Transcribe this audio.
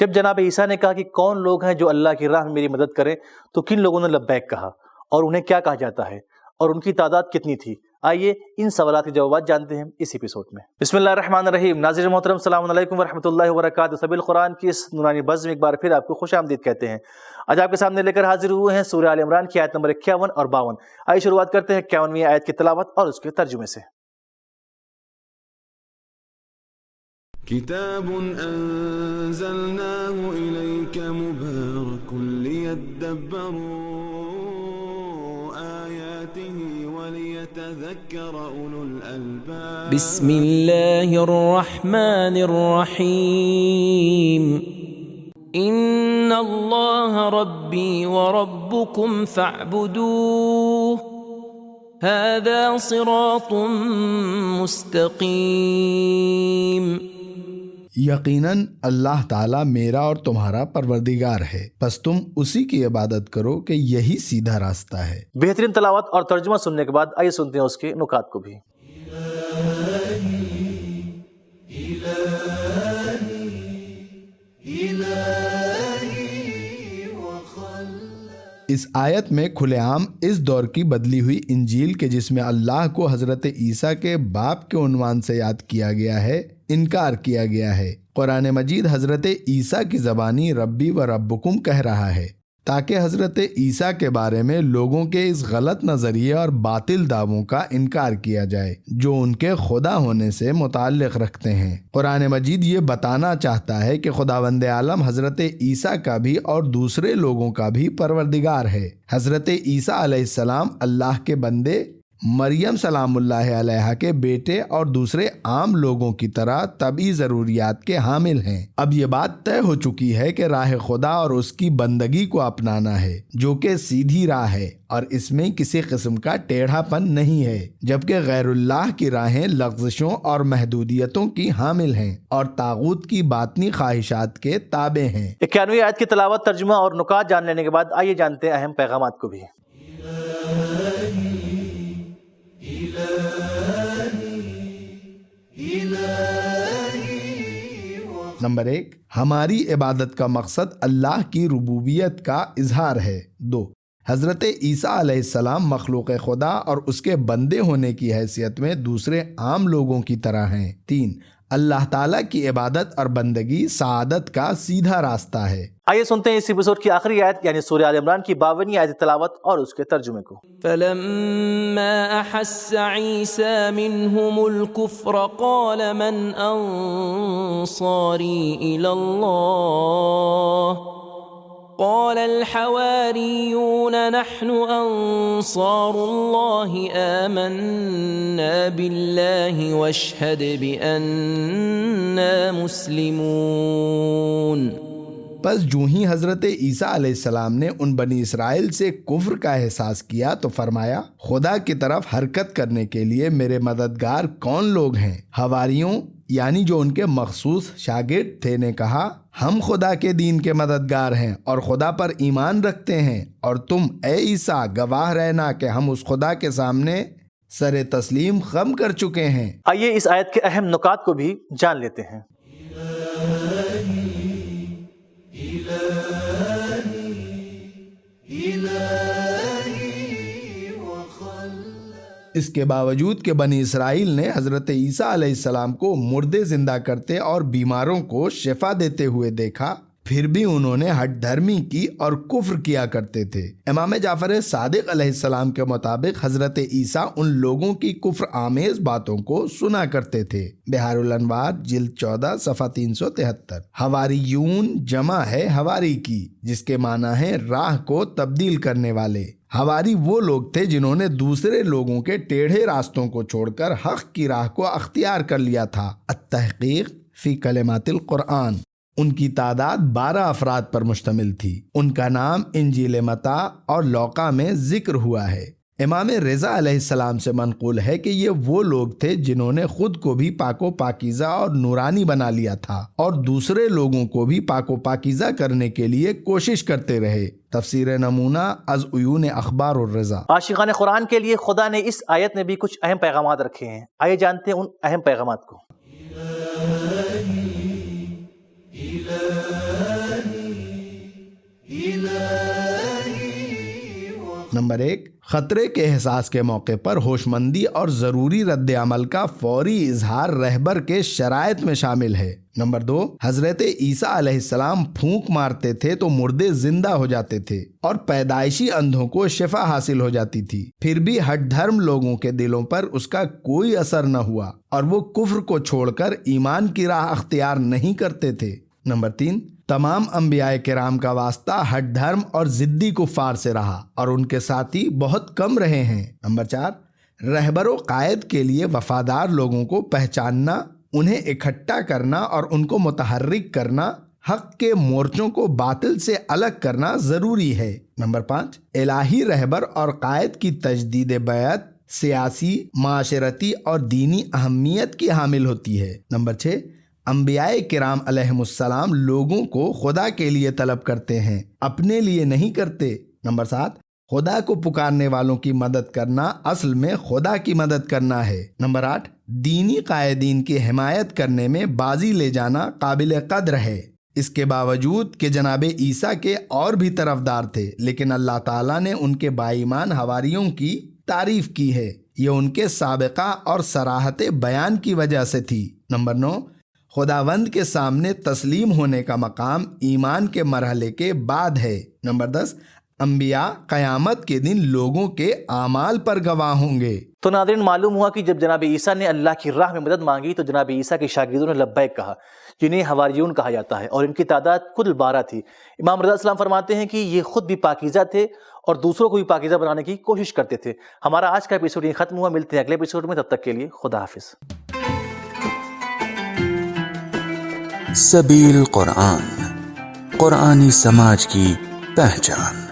جب جناب عیسیٰ نے کہا کہ کون لوگ ہیں جو اللہ کی راہ میں میری مدد کریں تو کن لوگوں نے لبیک کہا اور انہیں کیا کہا جاتا ہے اور ان کی تعداد کتنی تھی؟ آئیے ان سوالات کے جوابات جانتے ہیں اس ایپیسوڈ میں۔ بسم اللہ الرحمن الرحیم۔ ناظرین محترم، السلام علیکم ورحمۃ اللہ وبرکاتہ۔ سبیل قرآن کی اس نورانی بزم ایک بار پھر آپ کو خوش آمدید کہتے ہیں۔ آج آپ کے سامنے لے کر حاضر ہوئے ہیں سورہ آل عمران کی آیت نمبر 51 اور 52۔ آئیے شروعات کرتے ہیں 51ویں آیت کی تلاوت اور اس کے ترجمے سے۔ کتاب انزلناه الیک مبارک لیدبروا آیاته ولیتذکر اولو الالباب۔ بسم اللہ الرحمن الرحیم۔ ان اللہ ربی وربکم فاعبدوه هذا صراط مستقیم۔ یقیناً اللہ تعالیٰ میرا اور تمہارا پروردگار ہے، پس تم اسی کی عبادت کرو کہ یہی سیدھا راستہ ہے۔ بہترین تلاوت اور ترجمہ سننے کے بعد آئیے سنتے ہیں اس کے نکات کو بھی۔ اس آیت میں کھلے عام اس دور کی بدلی ہوئی انجیل کے جس میں اللہ کو حضرت عیسیٰ کے باپ کے عنوان سے یاد کیا گیا ہے انکار کیا گیا ہے۔ قرآن مجید حضرت عیسیٰ کی زبانی ربی و ربکم کہہ رہا ہے تاکہ حضرت عیسیٰ کے بارے میں لوگوں کے اس غلط نظریے اور باطل دعووں کا انکار کیا جائے جو ان کے خدا ہونے سے متعلق رکھتے ہیں۔ قرآن مجید یہ بتانا چاہتا ہے کہ خداوند عالم حضرت عیسیٰ کا بھی اور دوسرے لوگوں کا بھی پروردگار ہے۔ حضرت عیسیٰ علیہ السلام اللہ کے بندے، مریم سلام اللہ علیہا کے بیٹے اور دوسرے عام لوگوں کی طرح طبعی ضروریات کے حامل ہیں۔ اب یہ بات طے ہو چکی ہے کہ راہ خدا اور اس کی بندگی کو اپنانا ہے جو کہ سیدھی راہ ہے اور اس میں کسی قسم کا ٹیڑھا پن نہیں ہے، جبکہ غیر اللہ کی راہیں لغزشوں اور محدودیتوں کی حامل ہیں اور طاغوت کی باطنی خواہشات کے تابع ہیں۔ 91ویں آیت کی تلاوت، ترجمہ اور نکات جان لینے کے بعد آئیے جانتے ہیں اہم پیغامات کو بھی۔ نمبر 1، ہماری عبادت کا مقصد اللہ کی ربوبیت کا اظہار ہے۔ 2، حضرت عیسیٰ علیہ السلام مخلوق خدا اور اس کے بندے ہونے کی حیثیت میں دوسرے عام لوگوں کی طرح ہیں۔ 3، اللہ تعالیٰ کی عبادت اور بندگی سعادت کا سیدھا راستہ ہے۔ آئیے سنتے ہیں اس ایپیسوڈ کی آخری آیت یعنی سورہ آل عمران کی 52ویں آیت تلاوت اور اس کے ترجمے کو۔ فلما احس عیسیٰ منہم الکفر قال من انصاری الی اللہ قال الحواریون نحن انصار اللہ آمنا باللہ واشہد بأننا مسلمون۔ پس جو ہی حضرت عیسیٰ علیہ السلام نے ان بنی اسرائیل سے کفر کا احساس کیا تو فرمایا، خدا کی طرف حرکت کرنے کے لیے میرے مددگار کون لوگ ہیں؟ حواریوں یعنی جو ان کے مخصوص شاگرد تھے نے کہا، ہم خدا کے دین کے مددگار ہیں اور خدا پر ایمان رکھتے ہیں، اور تم اے عیسیٰ گواہ رہنا کہ ہم اس خدا کے سامنے سر تسلیم خم کر چکے ہیں۔ آئیے اس آیت کے اہم نکات کو بھی جان لیتے ہیں۔ اس کے باوجود کہ بنی اسرائیل نے حضرت عیسیٰ علیہ السلام کو مردے زندہ کرتے اور بیماروں کو شفا دیتے ہوئے دیکھا، پھر بھی انہوں نے ہٹ دھرمی کی اور کفر کیا کرتے تھے۔ امام جعفر صادق علیہ السلام کے مطابق حضرت عیسیٰ ان لوگوں کی کفر آمیز باتوں کو سنا کرتے تھے۔ بحار الانوار جلد 14 صفحہ 373۔ حواریون جمع ہے حواری کی، جس کے معنی ہے راہ کو تبدیل کرنے والے۔ حواری وہ لوگ تھے جنہوں نے دوسرے لوگوں کے ٹیڑھے راستوں کو چھوڑ کر حق کی راہ کو اختیار کر لیا تھا۔ التحقیق فی کلمات القرآن۔ ان کی تعداد 12 افراد پر مشتمل تھی۔ ان کا نام انجیل متی اور لوقا میں ذکر ہوا ہے۔ امام رضا علیہ السلام سے منقول ہے کہ یہ وہ لوگ تھے جنہوں نے خود کو بھی پاک و پاکیزہ اور نورانی بنا لیا تھا اور دوسرے لوگوں کو بھی پاک و پاکیزہ کرنے کے لیے کوشش کرتے رہے۔ تفسیر نمونہ از عیون اخبار الرضا۔ عاشقان قرآن کے لیے خدا نے اس آیت میں بھی کچھ اہم پیغامات رکھے ہیں۔ آئیے جانتے ہیں ان اہم پیغامات کو۔ نمبر 1، خطرے کے احساس کے موقع پر ہوشمندی اور ضروری رد عمل کا فوری اظہار رہبر کے شرائط میں شامل ہے۔ نمبر 2، حضرت عیسیٰ علیہ السلام پھونک مارتے تھے تو مردے زندہ ہو جاتے تھے اور پیدائشی اندھوں کو شفا حاصل ہو جاتی تھی، پھر بھی ہٹ دھرم لوگوں کے دلوں پر اس کا کوئی اثر نہ ہوا اور وہ کفر کو چھوڑ کر ایمان کی راہ اختیار نہیں کرتے تھے۔ نمبر 3، تمام انبیاء کرام کا واسطہ ہٹ دھرم اور ضدی کفار سے رہا اور ان کے ساتھی بہت کم رہے ہیں۔ نمبر 4، رہبر و قائد کے لیے وفادار لوگوں کو پہچاننا، انہیں اکٹھا کرنا اور ان کو متحرک کرنا، حق کے مورچوں کو باطل سے الگ کرنا ضروری ہے۔ نمبر 5، الہی رہبر اور قائد کی تجدید بیعت سیاسی، معاشرتی اور دینی اہمیت کی حامل ہوتی ہے۔ نمبر 6، انبیاء کرام علیہم السلام لوگوں کو خدا کے لیے طلب کرتے ہیں، اپنے لیے نہیں کرتے۔ نمبر 7، خدا کو پکارنے والوں کی مدد کرنا اصل میں خدا کی مدد کرنا ہے۔ نمبر 8، دینی قائدین کی حمایت کرنے میں بازی لے جانا قابل قدر ہے، اس کے باوجود کہ جناب عیسیٰ کے اور بھی طرفدار تھے، لیکن اللہ تعالیٰ نے ان کے باایمان حواریوں کی تعریف کی ہے، یہ ان کے سابقہ اور صراحت بیان کی وجہ سے تھی۔ نمبر 9، خداوند کے سامنے تسلیم ہونے کا مقام ایمان کے مرحلے کے بعد ہے۔ نمبر 10، انبیاء قیامت کے دن لوگوں کے اعمال پر گواہ ہوں گے۔ تو ناظرین، معلوم ہوا کہ جب جناب عیسیٰ نے اللہ کی راہ میں مدد مانگی تو جناب عیسیٰ کے شاگردوں نے لبیک کہا، جنہیں حواریون کہا جاتا ہے، اور ان کی تعداد کل 12 تھی۔ امام رضا السلام فرماتے ہیں کہ یہ خود بھی پاکیزہ تھے اور دوسروں کو بھی پاکیزہ بنانے کی کوشش کرتے تھے۔ ہمارا آج کا ایپیسوڈ یہ ختم ہوا، ملتے ہیں اگلے ایپیسوڈ میں، تب تک کے لیے خدا حافظ۔ سبیل قرآن، قرآنی سماج کی پہچان۔